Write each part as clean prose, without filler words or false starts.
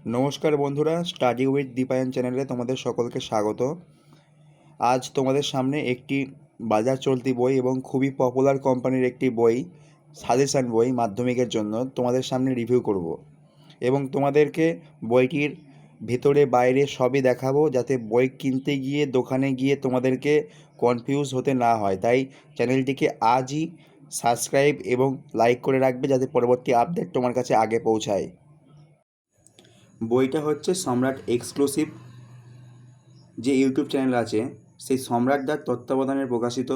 নমস্কার বন্ধুরা, study with Dipayan চ্যানেলে তোমাদের সকলকে স্বাগত। আজ তোমাদের সামনে একটি বাজার চলতি বই এবং খুবই পপুলার কোম্পানির একটি বই, সাজেশান বই মাধ্যমিকের জন্য তোমাদের সামনে রিভিউ করব এবং তোমাদেরকে বইটির ভেতরে বাইরে সবই দেখাবো, যাতে বই কিনতে গিয়ে দোকানে গিয়ে তোমাদেরকে কনফিউজ হতে না হয়। তাই চ্যানেলটিকে আজই সাবস্ক্রাইব এবং লাইক করে রাখবে, যাতে পরবর্তী আপডেট তোমার কাছে আগে পৌঁছায়। বইটা হচ্ছে সম্রাট এক্সক্লুসিভ যে ইউটিউব চ্যানেল আছে, সেই সম্রাটদার তত্ত্বাবধানে প্রকাশিত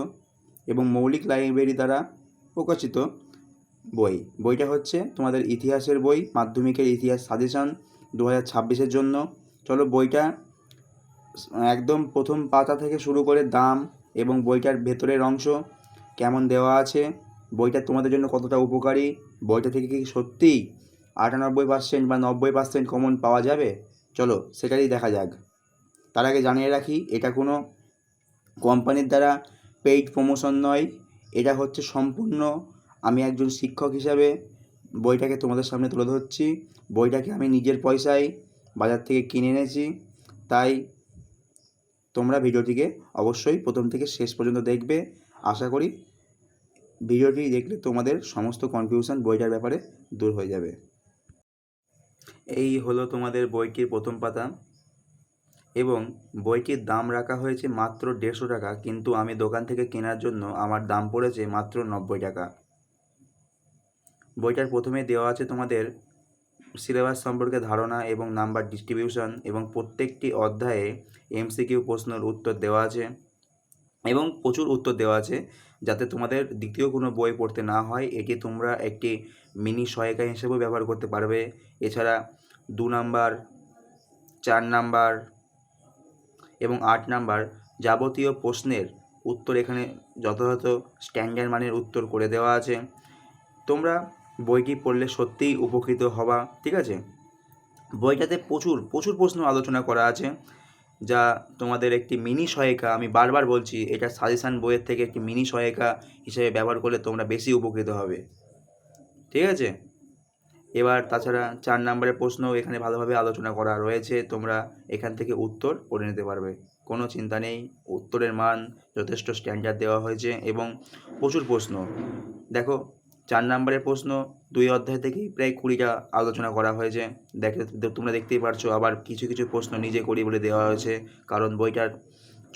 এবং মৌলিক লাইব্রেরি দ্বারা প্রকাশিত বইটা হচ্ছে তোমাদের ইতিহাসের বই, মাধ্যমিকের ইতিহাস সাজেশান 2026-এর জন্য। চলো বইটা একদম প্রথম পাতা থেকে শুরু করে দাম এবং বইটার ভেতরের অংশ কেমন দেওয়া আছে, বইটা তোমাদের জন্য কতটা উপকারী, বইটা থেকে কি সত্যিই 98% বা 90% কমন পাওয়া যাবে, চলো সেটাই দেখা যাক। তার আগে জানিয়ে রাখি, এটা কোনো কোম্পানির দ্বারা পেইড প্রমোশন নয়। এটা হচ্ছে সম্পূর্ণ আমি একজন শিক্ষক হিসাবে বইটাকে তোমাদের সামনে তুলে ধরছি। বইটাকে আমি নিজের পয়সায় বাজার থেকে কিনে এনেছি, তাই তোমরা ভিডিওটিকে অবশ্যই প্রথম থেকে শেষ পর্যন্ত দেখবে। আশা করি ভিডিওটি দেখলে তোমাদের সমস্ত কনফিউশন বইটার ব্যাপারে দূর হয়ে যাবে। এই হলো তোমাদের বইটির প্রথম পাতা এবং বইটির দাম রাখা হয়েছে মাত্র 150 টাকা, কিন্তু আমি দোকান থেকে কেনার জন্য আমার দাম পড়েছে মাত্র 90 টাকা। বইটার প্রথমে দেওয়া আছে তোমাদের সিলেবাস সম্পর্কে ধারণা এবং নাম্বার ডিস্ট্রিবিউশন, এবং প্রত্যেকটি অধ্যায়ে এমসিকিউ প্রশ্নের উত্তর দেওয়া আছে এবং প্রচুর উত্তর দেওয়া আছে, যাতে তোমাদের দ্বিতীয় কোনো বই পড়তে না হয়। এটি তোমরা একটি মিনি সহায়িকা হিসেবেও ব্যবহার করতে পারবে। এছাড়া 2 নাম্বার, 4 নাম্বার এবং 8 নাম্বার যাবতীয় প্রশ্নের উত্তর এখানে যথাযথ স্ট্যান্ডার্ড মানের উত্তর করে দেওয়া আছে। তোমরা বইটি পড়লে সত্যিই উপকৃত হবা, ঠিক আছে। বইটাতে প্রচুর প্রচুর প্রশ্ন আলোচনা করা আছে, যা তোমাদের একটি মিনি সহায়িকা, আমি বারবার বলছি, এটা সাজেশান বইয়ের থেকে একটি মিনি সহায়িকা হিসেবে ব্যবহার করলে তোমরা বেশি উপকৃত হবে, ঠিক আছে। এবার তাছাড়া 4 নম্বরের প্রশ্নও এখানে ভালোভাবে আলোচনা করা রয়েছে, তোমরা এখান থেকে উত্তর করে নিতে পারবে, কোনো চিন্তা নেই। উত্তরের মান যথেষ্ট স্ট্যান্ডার্ড দেওয়া হয়েছে এবং প্রচুর প্রশ্ন। দেখো 4 নম্বরের প্রশ্ন 2 অধ্যায় থেকেই প্রায় 20টা আলোচনা করা হয়েছে। তোমরা দেখতেই পারছো, আবার কিছু কিছু প্রশ্ন নিজে করি বলে দেওয়া হয়েছে, কারণ বইটার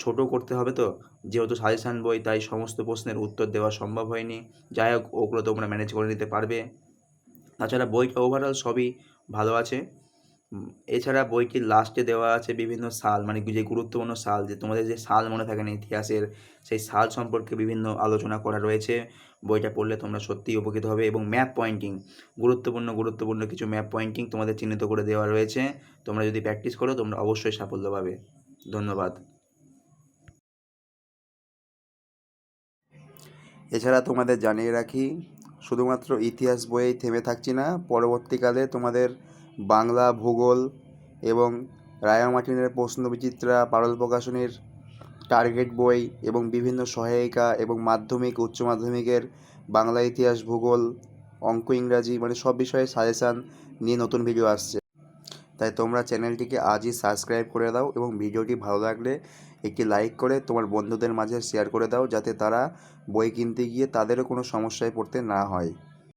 ছোট করতে হবে, তো যেহেতু সাজেশান বই তাই সমস্ত প্রশ্নের উত্তর দেওয়া সম্ভব হয়নি। যাই হোক, ওগুলো তোমরা ম্যানেজ করে নিতে পারবে। তাছাড়া বইটা ওভারঅল সবই ভালো আছে। এছাড়া বইটির লাস্টে দেওয়া আছে বিভিন্ন সাল, মানে যে গুরুত্বপূর্ণ সাল, যে তোমাদের যে সাল মনে থাকে না ইতিহাসের, সেই সাল সম্পর্কে বিভিন্ন আলোচনা করা রয়েছে। বইটা পড়লে তোমরা সত্যিই উপকৃত হবে। এবং ম্যাপ পয়েন্টিং, গুরুত্বপূর্ণ কিছু ম্যাপ পয়েন্টিং তোমাদের চিহ্নিত করে দেওয়া রয়েছে। তোমরা যদি প্র্যাকটিস করো তোমরা অবশ্যই সাফল্য পাবে। ধন্যবাদ। এছাড়া তোমাদের জানিয়ে রাখি, শুধুমাত্র ইতিহাস বইয়েই থেমে থাকছি না, পরবর্তীকালে তোমাদের বাংলা, ভূগোল এবং রায় মার্টিনের প্রশ্নবিচিত্রা, পারল প্রকাশনীর টার্গেট বই এবং বিভিন্ন সহায়িকা এবং মাধ্যমিক উচ্চ মাধ্যমিকের বাংলা, ইতিহাস, ভূগোল, অঙ্ক, ইংরাজি, মানে সব বিষয়ে সাজেশান নিয়ে নতুন ভিডিও আসছে। তাই তোমরা চ্যানেলটিকে আজই সাবস্ক্রাইব করে দাও এবং ভিডিওটি ভালো লাগলে একটি লাইক করে তোমার বন্ধুদের মাঝে শেয়ার করে দাও, যাতে তারা বই কিনতে গিয়ে তাদেরও কোনো সমস্যায় পড়তে না হয়।